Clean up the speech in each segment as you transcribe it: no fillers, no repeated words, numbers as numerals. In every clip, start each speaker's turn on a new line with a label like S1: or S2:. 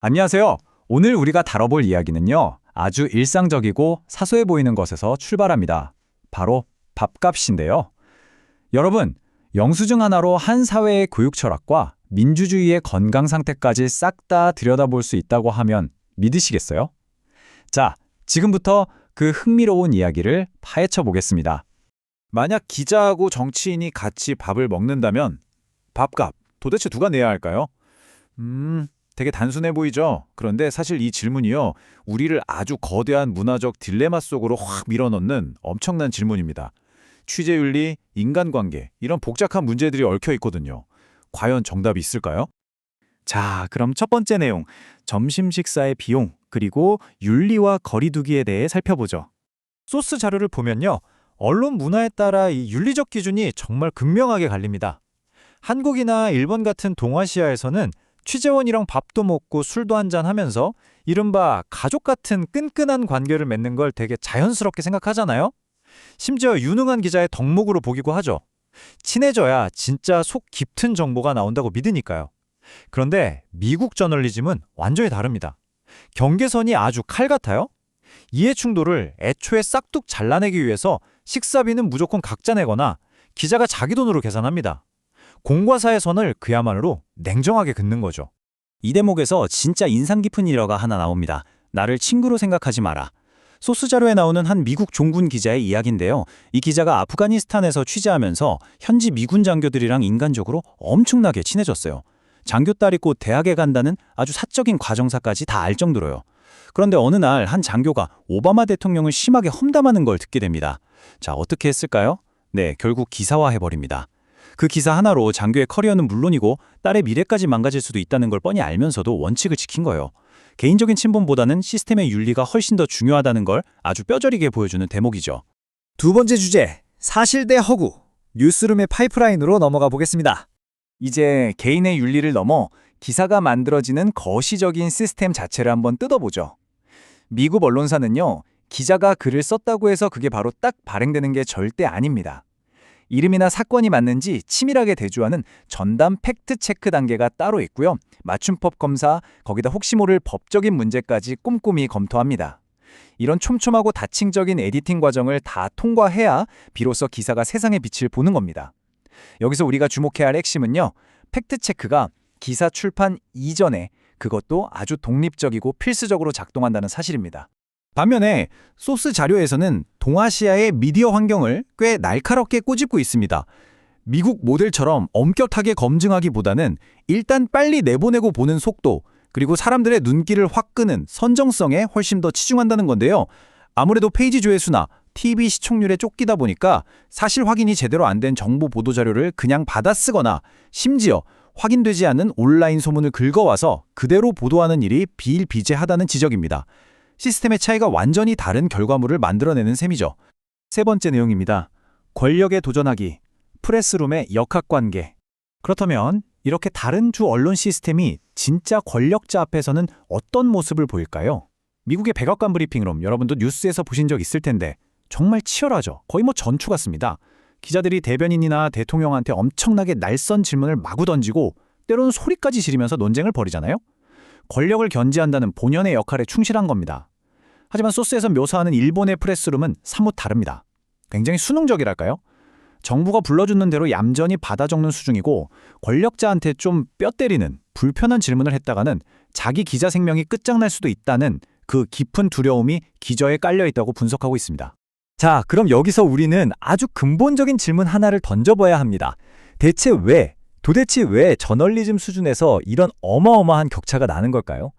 S1: 안녕하세요. 오늘 우리가 다뤄볼 이야기는요, 아주 일상적이고 사소해 보이는 것에서 출발합니다. 바로 밥값인데요. 여러분, 영수증 하나로 한 사회의 교육 철학과 민주주의의 건강 상태까지 싹 다 들여다볼 수 있다고 하면 믿으시겠어요? 자, 지금부터 그 흥미로운 이야기를 파헤쳐 보겠습니다.
S2: 만약 기자하고 정치인이 같이 밥을 먹는다면 밥값 도대체 누가 내야 할까요? 되게 단순해 보이죠? 그런데 사실 이 질문이요, 우리를 아주 거대한 문화적 딜레마 속으로 확 밀어넣는 엄청난 질문입니다. 취재윤리, 인간관계, 이런 복잡한 문제들이 얽혀 있거든요. 과연 정답이 있을까요?
S3: 자, 그럼 첫 번째 내용, 점심 식사의 비용, 그리고 윤리와 거리두기에 대해 살펴보죠. 소스 자료를 보면요, 언론 문화에 따라 이 윤리적 기준이 정말 극명하게 갈립니다. 한국이나 일본 같은 동아시아에서는 취재원이랑 밥도 먹고 술도 한잔 하면서 이른바 가족 같은 끈끈한 관계를 맺는 걸 되게 자연스럽게 생각하잖아요? 심지어 유능한 기자의 덕목으로 보기도 하죠. 친해져야 진짜 속 깊은 정보가 나온다고 믿으니까요. 그런데 미국 저널리즘은 완전히 다릅니다. 경계선이 아주 칼 같아요. 이해 충돌을 애초에 싹둑 잘라내기 위해서 식사비는 무조건 각자 내거나 기자가 자기 돈으로 계산합니다. 공과사의 선을 그야말로 냉정하게 긋는 거죠.
S4: 이 대목에서 진짜 인상 깊은 일화가 하나 나옵니다. 나를 친구로 생각하지 마라. 소스 자료에 나오는 한 미국 종군 기자의 이야기인데요. 이 기자가 아프가니스탄에서 취재하면서 현지 미군 장교들이랑 인간적으로 엄청나게 친해졌어요. 장교 딸이 곧 대학에 간다는 아주 사적인 과정사까지 다 알 정도로요. 그런데 어느 날 한 장교가 오바마 대통령을 심하게 험담하는 걸 듣게 됩니다. 자, 어떻게 했을까요? 네, 결국 기사화해버립니다. 그 기사 하나로 장교의 커리어는 물론이고 딸의 미래까지 망가질 수도 있다는 걸 뻔히 알면서도 원칙을 지킨 거예요. 개인적인 친분보다는 시스템의 윤리가 훨씬 더 중요하다는 걸 아주 뼈저리게 보여주는 대목이죠.
S3: 두 번째 주제, 사실 대 허구, 뉴스룸의 파이프라인으로 넘어가 보겠습니다.
S1: 이제 개인의 윤리를 넘어 기사가 만들어지는 거시적인 시스템 자체를 한번 뜯어보죠. 미국 언론사는요, 기자가 글을 썼다고 해서 그게 바로 딱 발행되는 게 절대 아닙니다. 이름이나 사건이 맞는지 치밀하게 대조하는 전담 팩트체크 단계가 따로 있고요. 맞춤법 검사, 거기다 혹시 모를 법적인 문제까지 꼼꼼히 검토합니다. 이런 촘촘하고 다층적인 에디팅 과정을 다 통과해야 비로소 기사가 세상의 빛을 보는 겁니다. 여기서 우리가 주목해야 할 핵심은요, 팩트체크가 기사 출판 이전에 그것도 아주 독립적이고 필수적으로 작동한다는 사실입니다.
S4: 반면에 소스 자료에서는 동아시아의 미디어 환경을 꽤 날카롭게 꼬집고 있습니다. 미국 모델처럼 엄격하게 검증하기보다는 일단 빨리 내보내고 보는 속도, 그리고 사람들의 눈길을 확 끄는 선정성에 훨씬 더 치중한다는 건데요. 아무래도 페이지 조회수나 TV 시청률에 쫓기다 보니까 사실 확인이 제대로 안 된 정보 보도 자료를 그냥 받아 쓰거나 심지어 확인되지 않은 온라인 소문을 긁어와서 그대로 보도하는 일이 비일비재하다는 지적입니다. 시스템의 차이가 완전히 다른 결과물을 만들어내는 셈이죠.
S3: 세 번째 내용입니다. 권력에 도전하기, 프레스룸의 역학관계. 그렇다면 이렇게 다른 주 언론 시스템이 진짜 권력자 앞에서는 어떤 모습을 보일까요? 미국의 백악관 브리핑룸, 여러분도 뉴스에서 보신 적 있을 텐데 정말 치열하죠. 거의 전투 같습니다. 기자들이 대변인이나 대통령한테 엄청나게 날선 질문을 마구 던지고 때로는 소리까지 지르면서 논쟁을 벌이잖아요. 권력을 견제한다는 본연의 역할에 충실한 겁니다. 하지만 소스에서 묘사하는 일본의 프레스룸은 사뭇 다릅니다. 굉장히 수능적이랄까요? 정부가 불러주는 대로 얌전히 받아 적는 수준이고, 권력자한테 좀 뼈 때리는 불편한 질문을 했다가는 자기 기자 생명이 끝장날 수도 있다는 그 깊은 두려움이 기저에 깔려있다고 분석하고 있습니다. 자, 그럼 여기서 우리는 아주 근본적인 질문 하나를 던져봐야 합니다. 도대체 왜 저널리즘 수준에서 이런 어마어마한 격차가 나는 걸까요?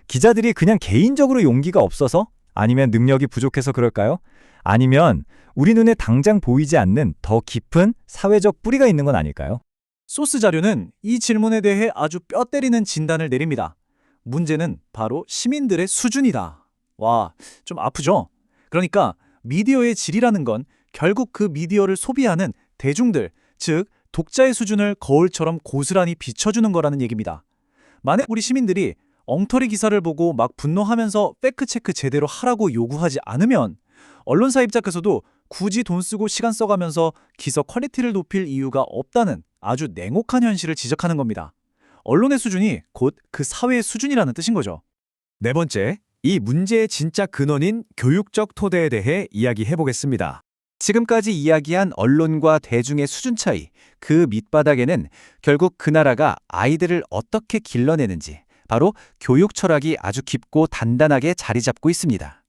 S3: 기자들이 그냥 개인적으로 용기가 없어서? 아니면 능력이 부족해서 그럴까요? 아니면 우리 눈에 당장 보이지 않는 더 깊은 사회적 뿌리가 있는 건 아닐까요? 소스 자료는 이 질문에 대해 아주 뼈 때리는 진단을 내립니다. 문제는 바로 시민들의 수준이다. 와, 좀 아프죠? 그러니까 미디어의 질이라는 건 결국 그 미디어를 소비하는 대중들, 즉 독자의 수준을 거울처럼 고스란히 비춰주는 거라는 얘기입니다. 만약 우리 시민들이 엉터리 기사를 보고 막 분노하면서 팩트체크 제대로 하라고 요구하지 않으면 언론사 입장에서도 굳이 돈 쓰고 시간 써가면서 기사 퀄리티를 높일 이유가 없다는 아주 냉혹한 현실을 지적하는 겁니다. 언론의 수준이 곧 그 사회의 수준이라는 뜻인 거죠.
S2: 네 번째, 이 문제의 진짜 근원인 교육적 토대에 대해 이야기해 보겠습니다.
S1: 지금까지 이야기한 언론과 대중의 수준 차이, 그 밑바닥에는 결국 그 나라가 아이들을 어떻게 길러내는지, 바로 교육 철학이 아주 깊고 단단하게 자리 잡고 있습니다.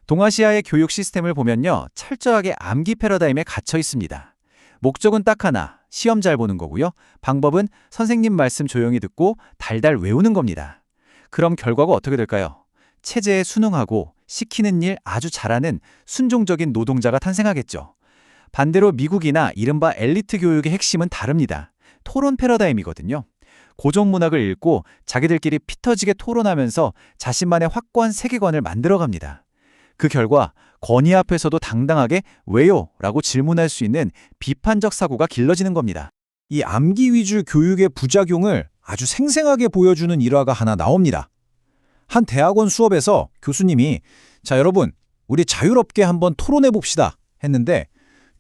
S1: 동아시아의 교육 시스템을 보면요, 철저하게 암기 패러다임에 갇혀 있습니다. 목적은 딱 하나, 시험 잘 보는 거고요. 방법은 선생님 말씀 조용히 듣고 달달 외우는 겁니다. 그럼 결과가 어떻게 될까요? 체제에 순응하고 시키는 일 아주 잘하는 순종적인 노동자가 탄생하겠죠. 반대로 미국이나 이른바 엘리트 교육의 핵심은 다릅니다. 토론 패러다임이거든요. 고전 문학을 읽고 자기들끼리 피 터지게 토론하면서 자신만의 확고한 세계관을 만들어갑니다. 그 결과 권위 앞에서도 당당하게 왜요? 라고 질문할 수 있는 비판적 사고가 길러지는 겁니다.
S3: 이 암기 위주 교육의 부작용을 아주 생생하게 보여주는 일화가 하나 나옵니다. 한 대학원 수업에서 교수님이 자, 여러분, 우리 자유롭게 한번 토론해 봅시다 했는데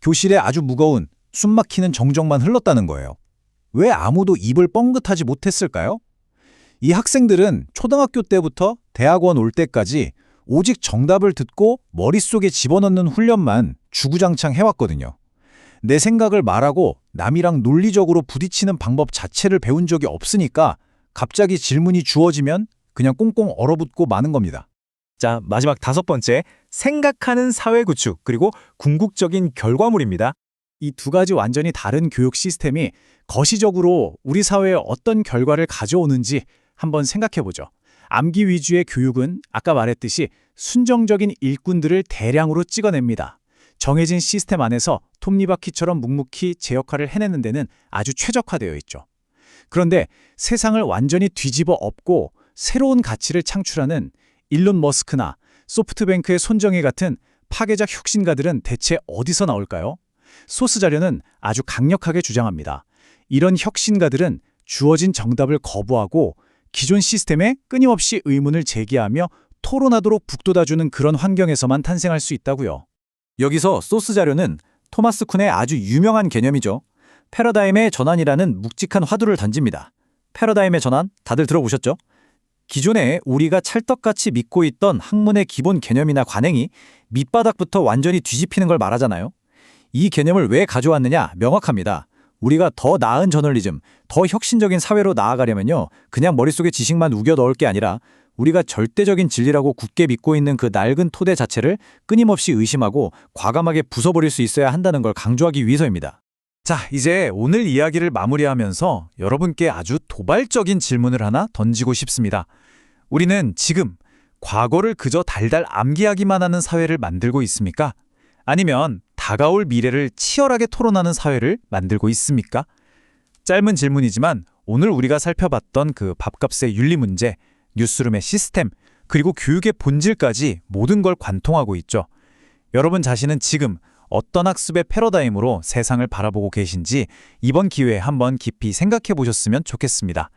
S3: 교실에 아주 무거운 숨막히는 정적만 흘렀다는 거예요. 왜 아무도 입을 뻥긋하지 못했을까요? 이 학생들은 초등학교 때부터 대학원 올 때까지 오직 정답을 듣고 머릿속에 집어넣는 훈련만 주구장창 해왔거든요. 내 생각을 말하고 남이랑 논리적으로 부딪히는 방법 자체를 배운 적이 없으니까 갑자기 질문이 주어지면 그냥 꽁꽁 얼어붙고 마는 겁니다.
S2: 자, 마지막 다섯 번째, 생각하는 사회 구축, 그리고 궁극적인 결과물입니다.
S3: 이 두 가지 완전히 다른 교육 시스템이 거시적으로 우리 사회에 어떤 결과를 가져오는지 한번 생각해보죠. 암기 위주의 교육은 아까 말했듯이 순정적인 일꾼들을 대량으로 찍어냅니다. 정해진 시스템 안에서 톱니바퀴처럼 묵묵히 제 역할을 해내는 데는 아주 최적화되어 있죠. 그런데 세상을 완전히 뒤집어 엎고 새로운 가치를 창출하는 일론 머스크나 소프트뱅크의 손정희 같은 파괴적 혁신가들은 대체 어디서 나올까요? 소스 자료는 아주 강력하게 주장합니다. 이런 혁신가들은 주어진 정답을 거부하고 기존 시스템에 끊임없이 의문을 제기하며 토론하도록 북돋아주는 그런 환경에서만 탄생할 수 있다고요.
S1: 여기서 소스 자료는 토마스 쿤의 아주 유명한 개념이죠. 패러다임의 전환이라는 묵직한 화두를 던집니다. 패러다임의 전환 다들 들어보셨죠? 기존에 우리가 찰떡같이 믿고 있던 학문의 기본 개념이나 관행이 밑바닥부터 완전히 뒤집히는 걸 말하잖아요. 이 개념을 왜 가져왔느냐 명확합니다. 우리가 더 나은 저널리즘, 더 혁신적인 사회로 나아가려면요, 그냥 머릿속에 지식만 우겨 넣을 게 아니라 우리가 절대적인 진리라고 굳게 믿고 있는 그 낡은 토대 자체를 끊임없이 의심하고 과감하게 부숴버릴 수 있어야 한다는 걸 강조하기 위해서입니다.
S3: 자, 이제 오늘 이야기를 마무리하면서 여러분께 아주 도발적인 질문을 하나 던지고 싶습니다. 우리는 지금 과거를 그저 달달 암기하기만 하는 사회를 만들고 있습니까? 아니면 다가올 미래를 치열하게 토론하는 사회를 만들고 있습니까? 짧은 질문이지만 오늘 우리가 살펴봤던 그 밥값의 윤리 문제, 뉴스룸의 시스템, 그리고 교육의 본질까지 모든 걸 관통하고 있죠. 여러분 자신은 지금 어떤 학습의 패러다임으로 세상을 바라보고 계신지 이번 기회에 한번 깊이 생각해 보셨으면 좋겠습니다.